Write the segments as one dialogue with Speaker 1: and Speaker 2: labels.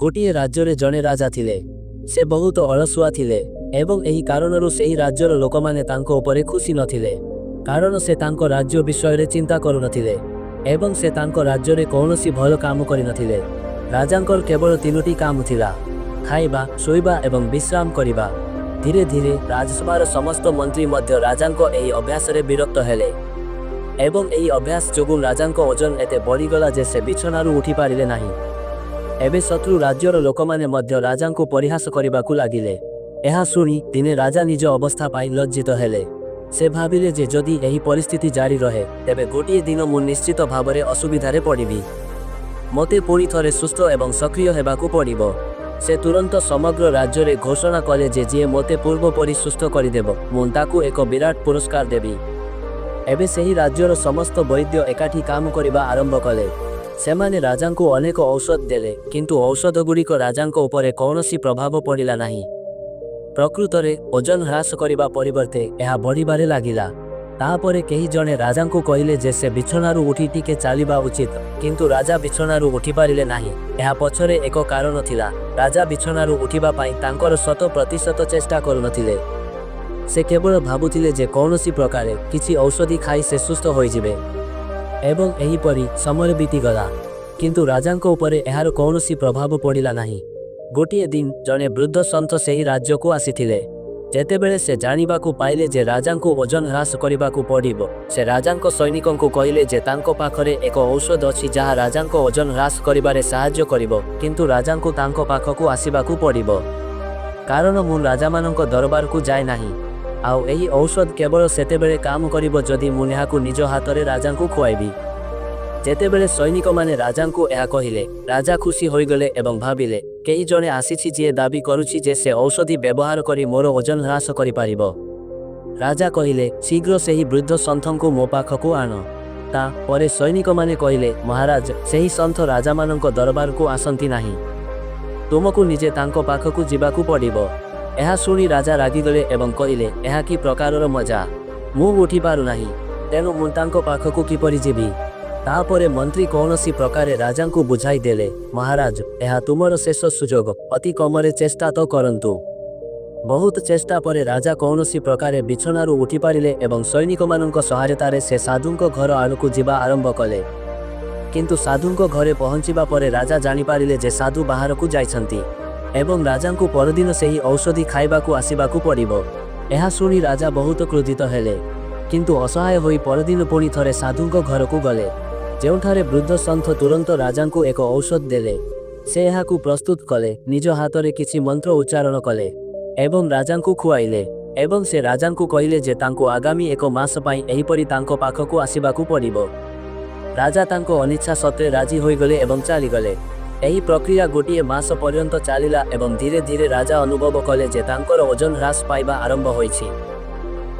Speaker 1: गोटे राज्य जड़े राजा थिले। से बहुत अलसुआ थिले एवं एही कारणरू सेही राज्यर लोक माने तांको उपरे खुशी नथिले, कारण से तांको राज्य विषय रे चिंता करू नथिले एवं से तांको राज्य रे कौनसी भल काम करि नथिले। राजांकर केवल तीनोटी काम थिला, खाइबा, शोइबा एवं विश्राम करिबा। धीरे धीरे राजसभार समस्त मंत्री मध्य राजांको एही अभ्यास रे विरक्त हेले एवं एही अभ्यास जोगु राजांको ओजन एते बढ़ीगला जे से बिछनारू उठी पारिले नाही। एबे शत्रु राज्यर लोक माने मध्य राजांको परिहास करिबाकू लागिले। एहा सुनी दिने राजा निज अवस्था पाई लज्जित हेले। से भाविले जे जदि एही परिस्थिति जारी रहे तेबे गोटिए दिन मु निश्चित भावरे असुविधारे पड़िबी। मते पुणी थरे सुस्थ एवं सक्रिय हेबाकू पड़िबो। से तुरंत समग्र राज्य रे घोषणा कले जे जे मते पूर्व परि सुस्थ करिदेबो मु ताकू एक विराट पुरस्कार देबी। एबे सेही राज्यर समस्त वैद्य एकाठी काम करिबा आरंभ कले। सेमाने राजांको अनेक औषध देले, किंतु औषध गुड़िक राजांको उपरे कौनसी प्रभाव पड़िला नाही। प्रकृतरे ओजन ह्रास करिबा परिवर्ते एहा बढ़िबारे लागिला। तापरे केही जणे राजांको कहिले जे से बिछनारू उठी टिके चालिबा उचित, किंतु राजा बिछनारू उठी पारिले नाही। एहा पछरे एक कारण थिला। राजा बिछनारू उठिबा पाई तांकर 100% चेष्टा करुनथिले। से केवल भाबुथिले जे कौनसी प्रकारे किछि औषधि खाई से सुस्थ होई जिवे एवं एही परी समय बीतीगला, किंतु राजांको उपरे एहार कौनसी प्रभाव पड़िला नाही। गोटिए दिन जने वृद्ध सन्त सेही राज्य को आसीथिले। जेतेबेले से जानिबाकू पाइले जे राजांको ओजन ह्रास करिबाकू पड़िबो, से राजांको सैनिकंकू कहिले जे तांको पाखरे एक औषध अछि जहा राजांको ओजन ह्रास करिबारे साहाय्य करिबो, किंतु राजांको तांको पाखकू आसीबाकू पड़िबो, कारण मु राजामानंको दरबारकू जाय नाही। आउ एही औषध केवल सेतेबेले काम करिबो जदि मु एहाकू निज हातरे राजांकू खुआइबी। जेतेबेले सैनिक माने राजांकू एहा कहिले, राजा खुशी होइगले एवं भाबिले केही जणे आसीछि जे दाबी करूछि जे से औषधि व्यवहार करी मोर ओजन ह्रास करि पारिबो। राजा कहिले, शीघ्र सेही वृद्ध सन्थंकू मो पाखकू आन। ता परे सैनिक माने कहिले, महाराज सेही सन्थ राजामानंको दरबारकू आसंती नाही, तुमकू निजे तांको पाखकू जिबाकू पड़िबो। एहा सुनी राजा रागिगले एवं कहिले, एहा कि प्रकारर मजा, मु उठी पारु नाही, तेणु मु तांको पाखकू किपरि जिबी। तापरे मंत्री कौनसी प्रकारे राजांकू बुझाई देले, महाराज एहा तुमर शेष सुजोग, अति कमरे चेष्टा तो करंतु। बहुत चेष्टा परे राजा कौनसी प्रकारे बिछनारू उठी पारिले एवं सैनिक मानंको सहायतारे से साधुंको घर आड़कू जिबा आरंभ कले। किंतु साधुंको घरे पहुंचिबा परे राजा जानि पारिले जे साधु बाहरकू जाइछंती एवं राजांकू परदिन सेही औषधि खाइबाकू आसिबाकू पड़िबो। एहा सुनी राजा बहुत क्रोधित हेले, किंतु असहाय होई परदिन पुणी थरे साधुंको घरकू गले, जेउठारे वृद्ध सन्थ तुरंत राजांकू एक औषध देले। से एहाकू प्रस्तुत कले, निज हातरे किछि मंत्र उच्चारण कले एवं राजांकू खुआइले एवं से राजांकू कहिले जे तांको आगामी एक मास पाई एहीपरि तांको पाखकू आसिबाकू पड़िबो। राजा तांको अनिच्छा सत्वे राजी होइगले एवं चालीगले। एही प्रक्रिया गोटिए मास पर्यंत चालिला एवं धीरे धीरे राजा अनुभव कले जे तांकर ओजन ह्रास पाइबा आरंभ होइछि।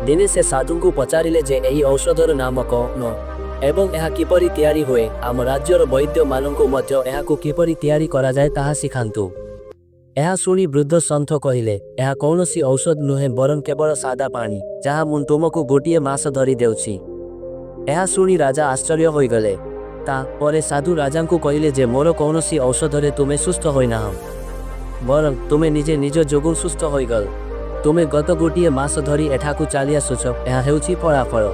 Speaker 1: दिने से साधुंकू पचारिले जे एही औषधर नाम कौन एवं एहा किपरि तैयारी हुए, आम राज्यर वैद्य मानंकू मध्य एहाकू किपरि तैयारी करा जाय ताहा सिखांतु। एहा सुनी वृद्ध सन्थ कहिले, एहा कौनसी औषध नुहे बरं केवल सादा पानी, जहा मु तुमकू गोटिए मास धरी देउछि। एहा सुनी राजा आश्चर्य होइगले। ता परे साधु राजांकू कहिले जे मोर कौनसी औषधरे तुमे सुस्थ होइनाह, बरं तुमे निजे निज जोगु सुस्थ होइगल। तुमे गत गोटिए मास धरी एठाकू चाली आसुछ, एहा हेउछि फलाफल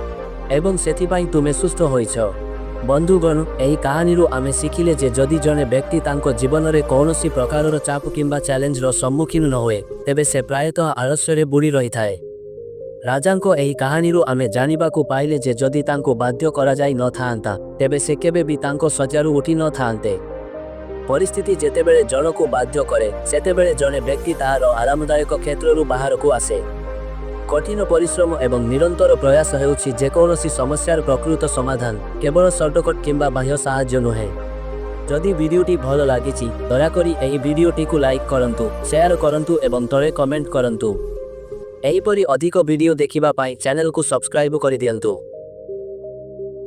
Speaker 1: एवं सेथिपाई तुमे सुस्थ होइछ। बंधुगण, एही कहानीरू आमे शिखिले जे जदि जने व्यक्ति तांको जीवन रे कौनसी प्रकारर चाप किंबा चैलेंज रो सम्मुखीन न होए, तेबे से प्रायतः आलस्ୟରେ बुड़ी रही थाए। राजांको एही कहानीरू आमे जानिबाकू पाइले जे जदि तांको बाध्य करा जाई न थांता, तेबे से केबे भी तांको सजारू उठी न थांते। परिस्थिति जेतेबेले जनकू बाध्य करे, सेतेबेले जने व्यक्ति ताहार आरामदायक क्षेत्ररू बाहरकू आसे। कठिन परिश्रम एवं निरंतर प्रयास हेउछि जेकोनोसी समस्यार प्रकृत समाधान, केवल शॉर्टकट किंबा बाह्य साहाय्य नुहे। जदि वीडियोटी भल लागिछि दयाकरी एही वीडियोटी को लाइक करंतु, शेयर करंतु एवं तळे कमेंट करंतु। एहीपरि अधिक वीडियो देखिबा पाई चैनल को सब्सक्राइब करि दियंतु।